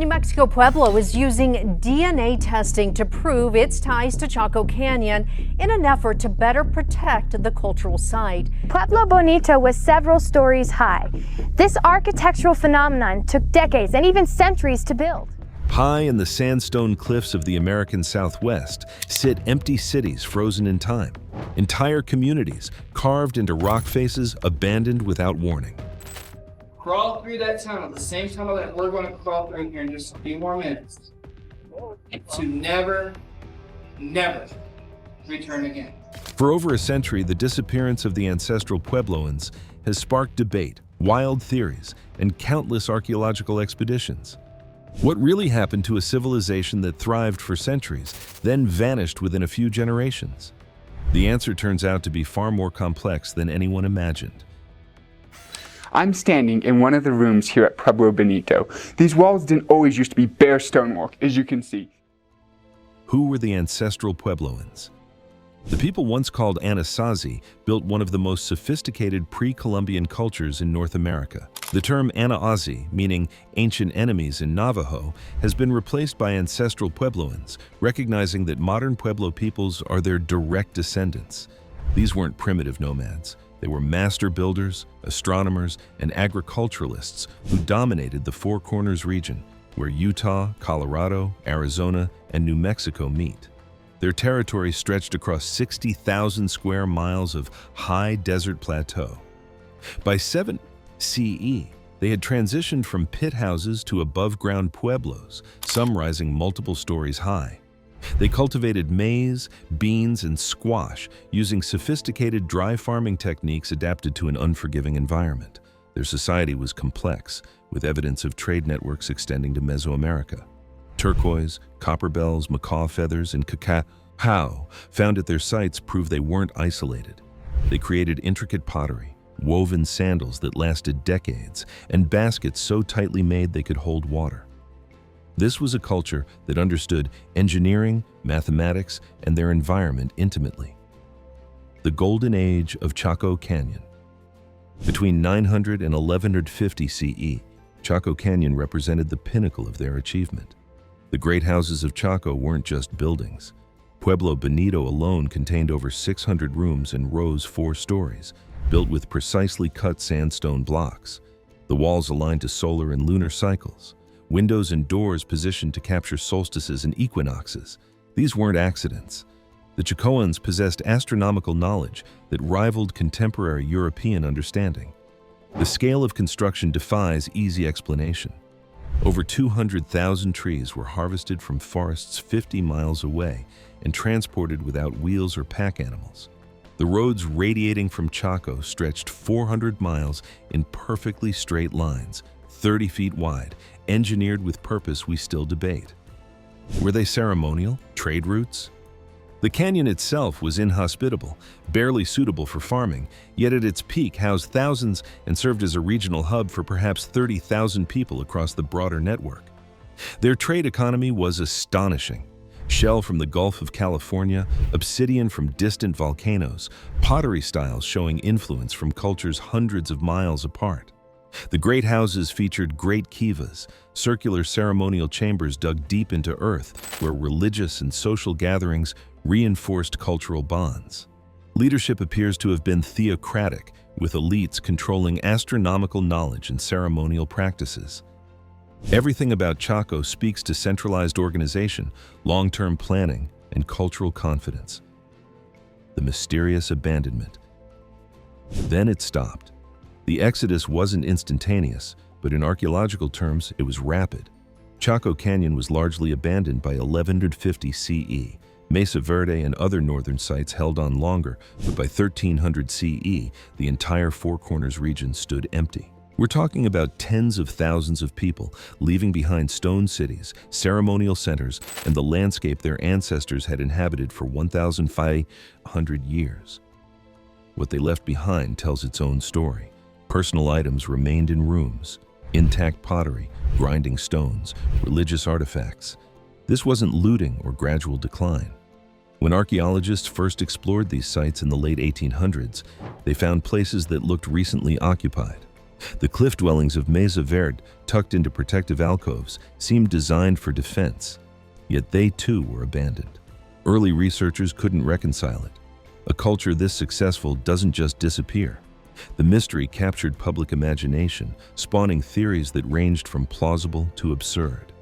New Mexico Pueblo is using DNA testing to prove its ties to Chaco Canyon in an effort to better protect the cultural site. Pueblo Bonito was several stories high. This architectural phenomenon took decades and even centuries to build. High in the sandstone cliffs of the American Southwest sit empty cities frozen in time. Entire communities carved into rock faces, abandoned without warning. Crawl through that tunnel, the same tunnel that we're going to crawl through here in just a few more minutes, to never, never return again. For over a century, the disappearance of the ancestral Puebloans has sparked debate, wild theories, and countless archaeological expeditions. What really happened to a civilization that thrived for centuries, then vanished within a few generations? The answer turns out to be far more complex than anyone imagined. I'm standing in one of the rooms here at Pueblo Bonito. These walls didn't always used to be bare stonework, as you can see. Who were the ancestral Puebloans? The people once called Anasazi built one of the most sophisticated pre-Columbian cultures in North America. The term Anasazi, meaning ancient enemies in Navajo, has been replaced by ancestral Puebloans, recognizing that modern Pueblo peoples are their direct descendants. These weren't primitive nomads. They were master builders, astronomers, and agriculturalists who dominated the Four Corners region, where Utah, Colorado, Arizona, and New Mexico meet. Their territory stretched across 60,000 square miles of high desert plateau. By 7 CE, they had transitioned from pit houses to above-ground pueblos, some rising multiple stories high. They cultivated maize, beans, and squash using sophisticated dry farming techniques adapted to an unforgiving environment. Their society was complex, with evidence of trade networks extending to Mesoamerica. Turquoise, copper bells, macaw feathers, and cacao found at their sites prove they weren't isolated. They created intricate pottery, woven sandals that lasted decades, and baskets so tightly made they could hold water. This was a culture that understood engineering, mathematics, and their environment intimately. The Golden Age of Chaco Canyon. Between 900 and 1150 CE, Chaco Canyon represented the pinnacle of their achievement. The great houses of Chaco weren't just buildings. Pueblo Bonito alone contained over 600 rooms and rose 4 stories, built with precisely cut sandstone blocks. The walls aligned to solar and lunar cycles. Windows and doors positioned to capture solstices and equinoxes. These weren't accidents. The Chacoans possessed astronomical knowledge that rivaled contemporary European understanding. The scale of construction defies easy explanation. Over 200,000 trees were harvested from forests 50 miles away and transported without wheels or pack animals. The roads radiating from Chaco stretched 400 miles in perfectly straight lines, 30 feet wide, engineered with purpose we still debate. Were they ceremonial, trade routes? The canyon itself was inhospitable, barely suitable for farming, yet at its peak housed thousands and served as a regional hub for perhaps 30,000 people across the broader network. Their trade economy was astonishing. Shell from the Gulf of California, obsidian from distant volcanoes, pottery styles showing influence from cultures hundreds of miles apart. The great houses featured great kivas, circular ceremonial chambers dug deep into earth, where religious and social gatherings reinforced cultural bonds. Leadership appears to have been theocratic, with elites controlling astronomical knowledge and ceremonial practices. Everything about Chaco speaks to centralized organization, long-term planning, and cultural confidence. The mysterious abandonment. Then it stopped. The exodus wasn't instantaneous, but in archaeological terms, it was rapid. Chaco Canyon was largely abandoned by 1150 CE. Mesa Verde and other northern sites held on longer, but by 1300 CE, the entire Four Corners region stood empty. We're talking about tens of thousands of people leaving behind stone cities, ceremonial centers, and the landscape their ancestors had inhabited for 1,500 years. What they left behind tells its own story. Personal items remained in rooms, intact pottery, grinding stones, religious artifacts. This wasn't looting or gradual decline. When archaeologists first explored these sites in the late 1800s, they found places that looked recently occupied. The cliff dwellings of Mesa Verde, tucked into protective alcoves, seemed designed for defense, yet they too were abandoned. Early researchers couldn't reconcile it. A culture this successful doesn't just disappear. The mystery captured public imagination, spawning theories that ranged from plausible to absurd.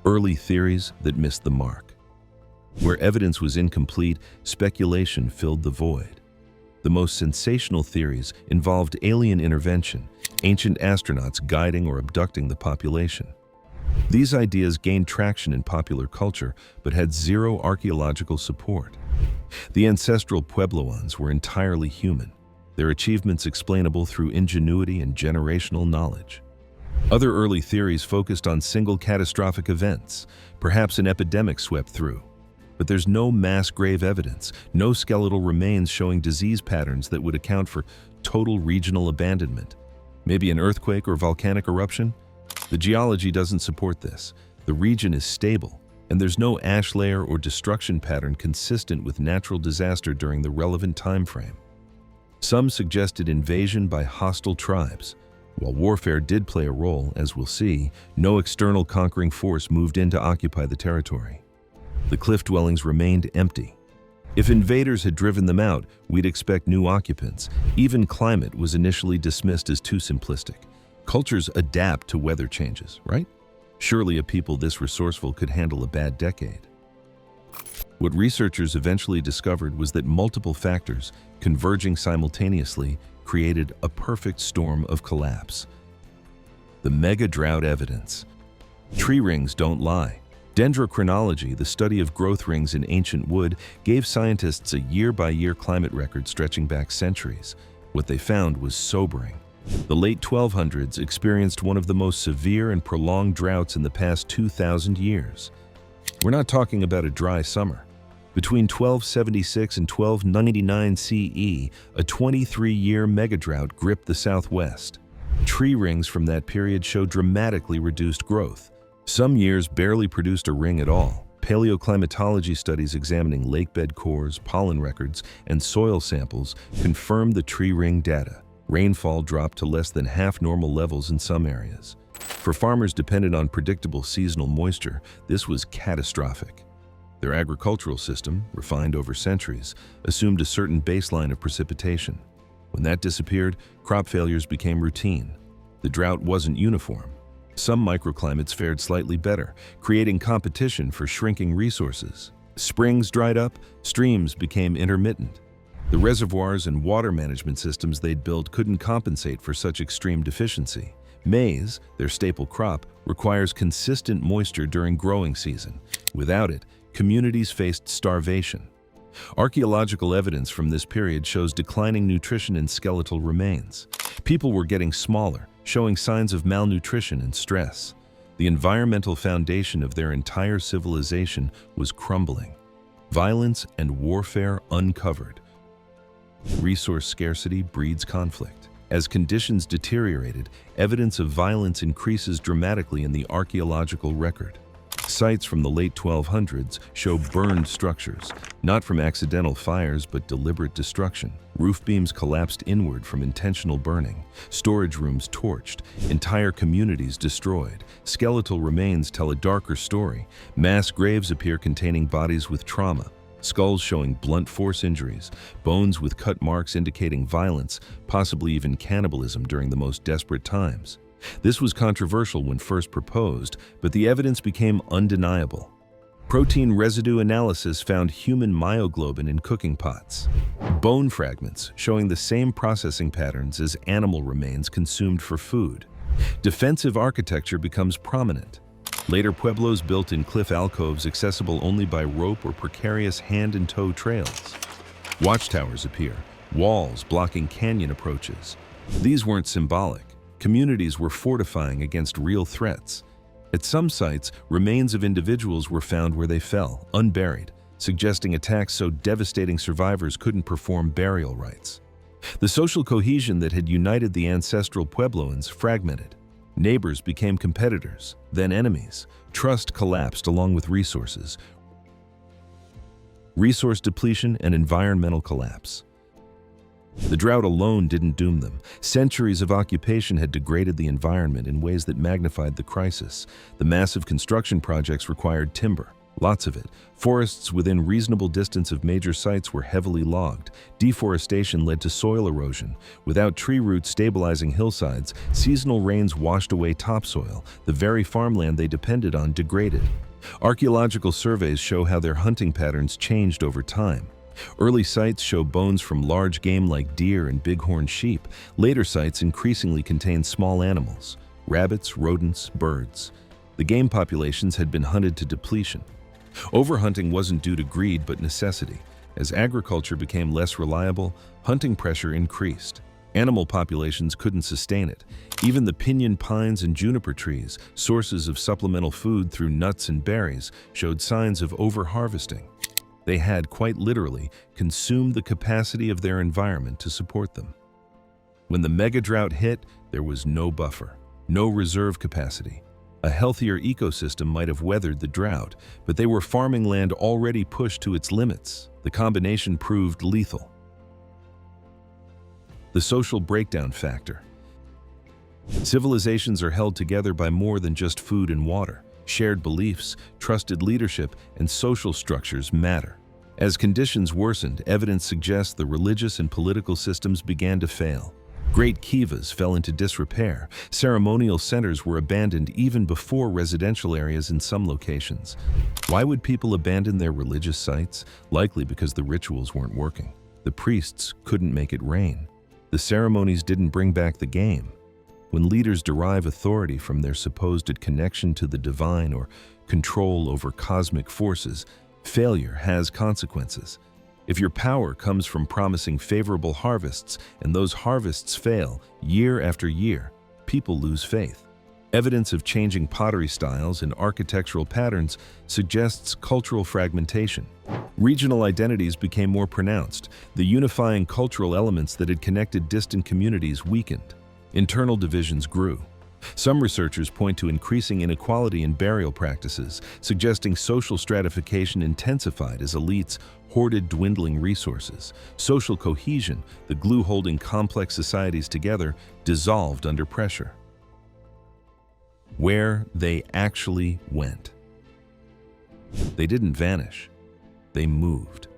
Early theories that missed the mark. Where evidence was incomplete, speculation filled the void. The most sensational theories involved alien intervention, ancient astronauts guiding or abducting the population. These ideas gained traction in popular culture, but had zero archaeological support. The ancestral Puebloans were entirely human, their achievements explainable through ingenuity and generational knowledge. Other early theories focused on single catastrophic events, perhaps an epidemic swept through. But there's no mass grave evidence, no skeletal remains showing disease patterns that would account for total regional abandonment. Maybe an earthquake or volcanic eruption? The geology doesn't support this. The region is stable, and there's no ash layer or destruction pattern consistent with natural disaster during the relevant time frame. Some suggested invasion by hostile tribes. While warfare did play a role, as we'll see, no external conquering force moved in to occupy the territory. The cliff dwellings remained empty. If invaders had driven them out, we'd expect new occupants. Even climate was initially dismissed as too simplistic. Cultures adapt to weather changes, right? Surely a people this resourceful could handle a bad decade. What researchers eventually discovered was that multiple factors, converging simultaneously, created a perfect storm of collapse. The mega drought evidence. Tree rings don't lie. Dendrochronology, the study of growth rings in ancient wood, gave scientists a year-by-year climate record stretching back centuries. What they found was sobering. The late 1200s experienced one of the most severe and prolonged droughts in the past 2,000 years. We're not talking about a dry summer. Between 1276 and 1299 CE, a 23-year megadrought gripped the Southwest. Tree rings from that period show dramatically reduced growth. Some years barely produced a ring at all. Paleoclimatology studies examining lakebed cores, pollen records, and soil samples confirmed the tree ring data. Rainfall dropped to less than half normal levels in some areas. For farmers dependent on predictable seasonal moisture, this was catastrophic. Their agricultural system, refined over centuries, assumed a certain baseline of precipitation. When that disappeared, crop failures became routine. The drought wasn't uniform. Some microclimates fared slightly better, creating competition for shrinking resources. Springs dried up, streams became intermittent. The reservoirs and water management systems they'd built couldn't compensate for such extreme deficiency. Maize, their staple crop, requires consistent moisture during growing season. Without it, communities faced starvation. Archaeological evidence from this period shows declining nutrition in skeletal remains. People were getting smaller, showing signs of malnutrition and stress. The environmental foundation of their entire civilization was crumbling. Violence and warfare uncovered. Resource scarcity breeds conflict. As conditions deteriorated, evidence of violence increases dramatically in the archaeological record. Sites from the late 1200s show burned structures, not from accidental fires but deliberate destruction. Roof beams collapsed inward from intentional burning, storage rooms torched, entire communities destroyed. Skeletal remains tell a darker story. Mass graves appear containing bodies with trauma, skulls showing blunt force injuries, bones with cut marks indicating violence, possibly even cannibalism during the most desperate times. This was controversial when first proposed, but the evidence became undeniable. Protein residue analysis found human myoglobin in cooking pots. Bone fragments showing the same processing patterns as animal remains consumed for food. Defensive architecture becomes prominent. Later pueblos built in cliff alcoves accessible only by rope or precarious hand and toe trails. Watchtowers appear, walls blocking canyon approaches. These weren't symbolic. Communities were fortifying against real threats. At some sites, remains of individuals were found where they fell, unburied, suggesting attacks so devastating survivors couldn't perform burial rites. The social cohesion that had united the ancestral Puebloans fragmented. Neighbors became competitors, then enemies. Trust collapsed along with resources. Resource depletion and environmental collapse. The drought alone didn't doom them. Centuries of occupation had degraded the environment in ways that magnified the crisis. The massive construction projects required timber, lots of it. Forests within reasonable distance of major sites were heavily logged. Deforestation led to soil erosion. Without tree roots stabilizing hillsides, seasonal rains washed away topsoil. The very farmland they depended on degraded. Archaeological surveys show how their hunting patterns changed over time. Early sites show bones from large game like deer and bighorn sheep. Later sites increasingly contain small animals, rabbits, rodents, birds. The game populations had been hunted to depletion. Overhunting wasn't due to greed but necessity. As agriculture became less reliable, hunting pressure increased. Animal populations couldn't sustain it. Even the pinyon pines and juniper trees, sources of supplemental food through nuts and berries, showed signs of overharvesting. They had, quite literally, consumed the capacity of their environment to support them. When the mega-drought hit, there was no buffer, no reserve capacity. A healthier ecosystem might have weathered the drought, but they were farming land already pushed to its limits. The combination proved lethal. The social breakdown factor. Civilizations are held together by more than just food and water. Shared beliefs, trusted leadership, and social structures matter. As conditions worsened, evidence suggests the religious and political systems began to fail. Great kivas fell into disrepair. Ceremonial centers were abandoned even before residential areas in some locations. Why would people abandon their religious sites? Likely because the rituals weren't working. The priests couldn't make it rain. The ceremonies didn't bring back the game. When leaders derive authority from their supposed connection to the divine or control over cosmic forces, failure has consequences. If your power comes from promising favorable harvests and those harvests fail year after year, people lose faith. Evidence of changing pottery styles and architectural patterns suggests cultural fragmentation. Regional identities became more pronounced. The unifying cultural elements that had connected distant communities weakened. Internal divisions grew. Some researchers point to increasing inequality in burial practices, suggesting social stratification intensified as elites hoarded dwindling resources. Social cohesion, the glue holding complex societies together, dissolved under pressure. Where they actually went. They didn't vanish. They moved.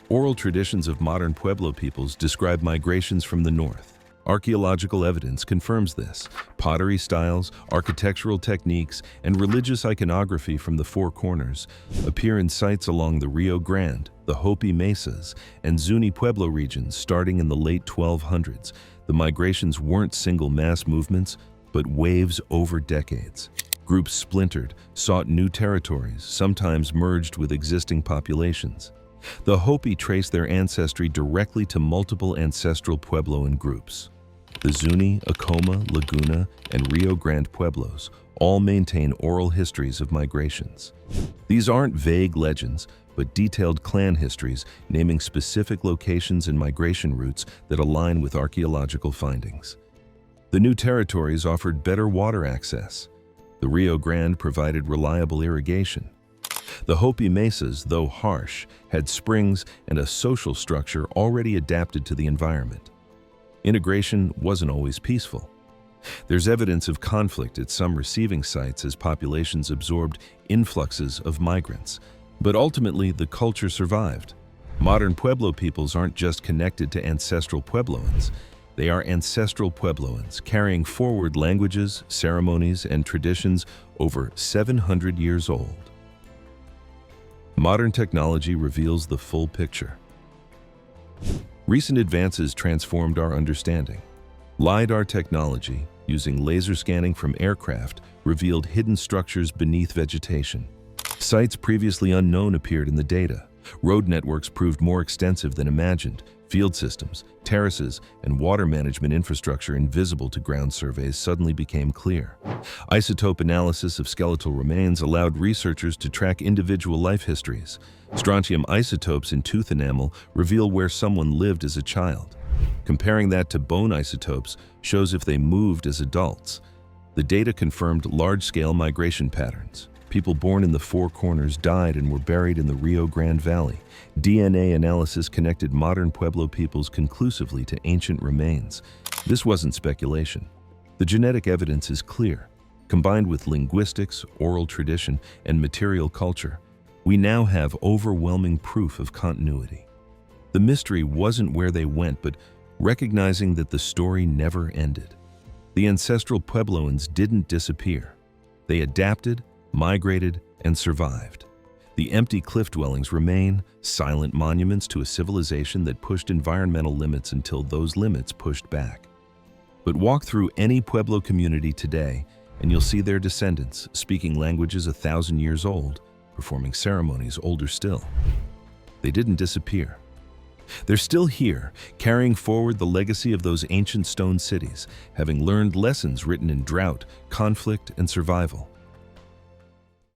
Oral traditions of modern Pueblo peoples describe migrations from the north. Archaeological evidence confirms this. Pottery styles, architectural techniques, and religious iconography from the Four Corners appear in sites along the Rio Grande, the Hopi Mesas, and Zuni Pueblo regions starting in the late 1200s. The migrations weren't single mass movements, but waves over decades. Groups splintered, sought new territories, sometimes merged with existing populations. The Hopi trace their ancestry directly to multiple ancestral Puebloan groups. The Zuni, Acoma, Laguna, and Rio Grande Pueblos all maintain oral histories of migrations. These aren't vague legends, but detailed clan histories naming specific locations and migration routes that align with archaeological findings. The new territories offered better water access. The Rio Grande provided reliable irrigation. The Hopi Mesas, though harsh, had springs and a social structure already adapted to the environment. Integration wasn't always peaceful. There's evidence of conflict at some receiving sites as populations absorbed influxes of migrants. But ultimately, the culture survived. Modern Pueblo peoples aren't just connected to ancestral Puebloans. They are ancestral Puebloans, carrying forward languages, ceremonies, and traditions over 700 years old. Modern technology reveals the full picture. Recent advances transformed our understanding. LiDAR technology, using laser scanning from aircraft, revealed hidden structures beneath vegetation. Sites previously unknown appeared in the data. Road networks proved more extensive than imagined. Field systems, terraces, and water management infrastructure invisible to ground surveys suddenly became clear. Isotope analysis of skeletal remains allowed researchers to track individual life histories. Strontium isotopes in tooth enamel reveal where someone lived as a child. Comparing that to bone isotopes shows if they moved as adults. The data confirmed large-scale migration patterns. People born in the Four Corners died and were buried in the Rio Grande Valley. DNA analysis connected modern Pueblo peoples conclusively to ancient remains. This wasn't speculation. The genetic evidence is clear. Combined with linguistics, oral tradition, and material culture, we now have overwhelming proof of continuity. The mystery wasn't where they went, but recognizing that the story never ended. The ancestral Puebloans didn't disappear. They adapted, migrated, and survived. The empty cliff dwellings remain, silent monuments to a civilization that pushed environmental limits until those limits pushed back. But walk through any Pueblo community today, and you'll see their descendants speaking languages 1,000 years old, performing ceremonies older still. They didn't disappear. They're still here, carrying forward the legacy of those ancient stone cities, having learned lessons written in drought, conflict, and survival.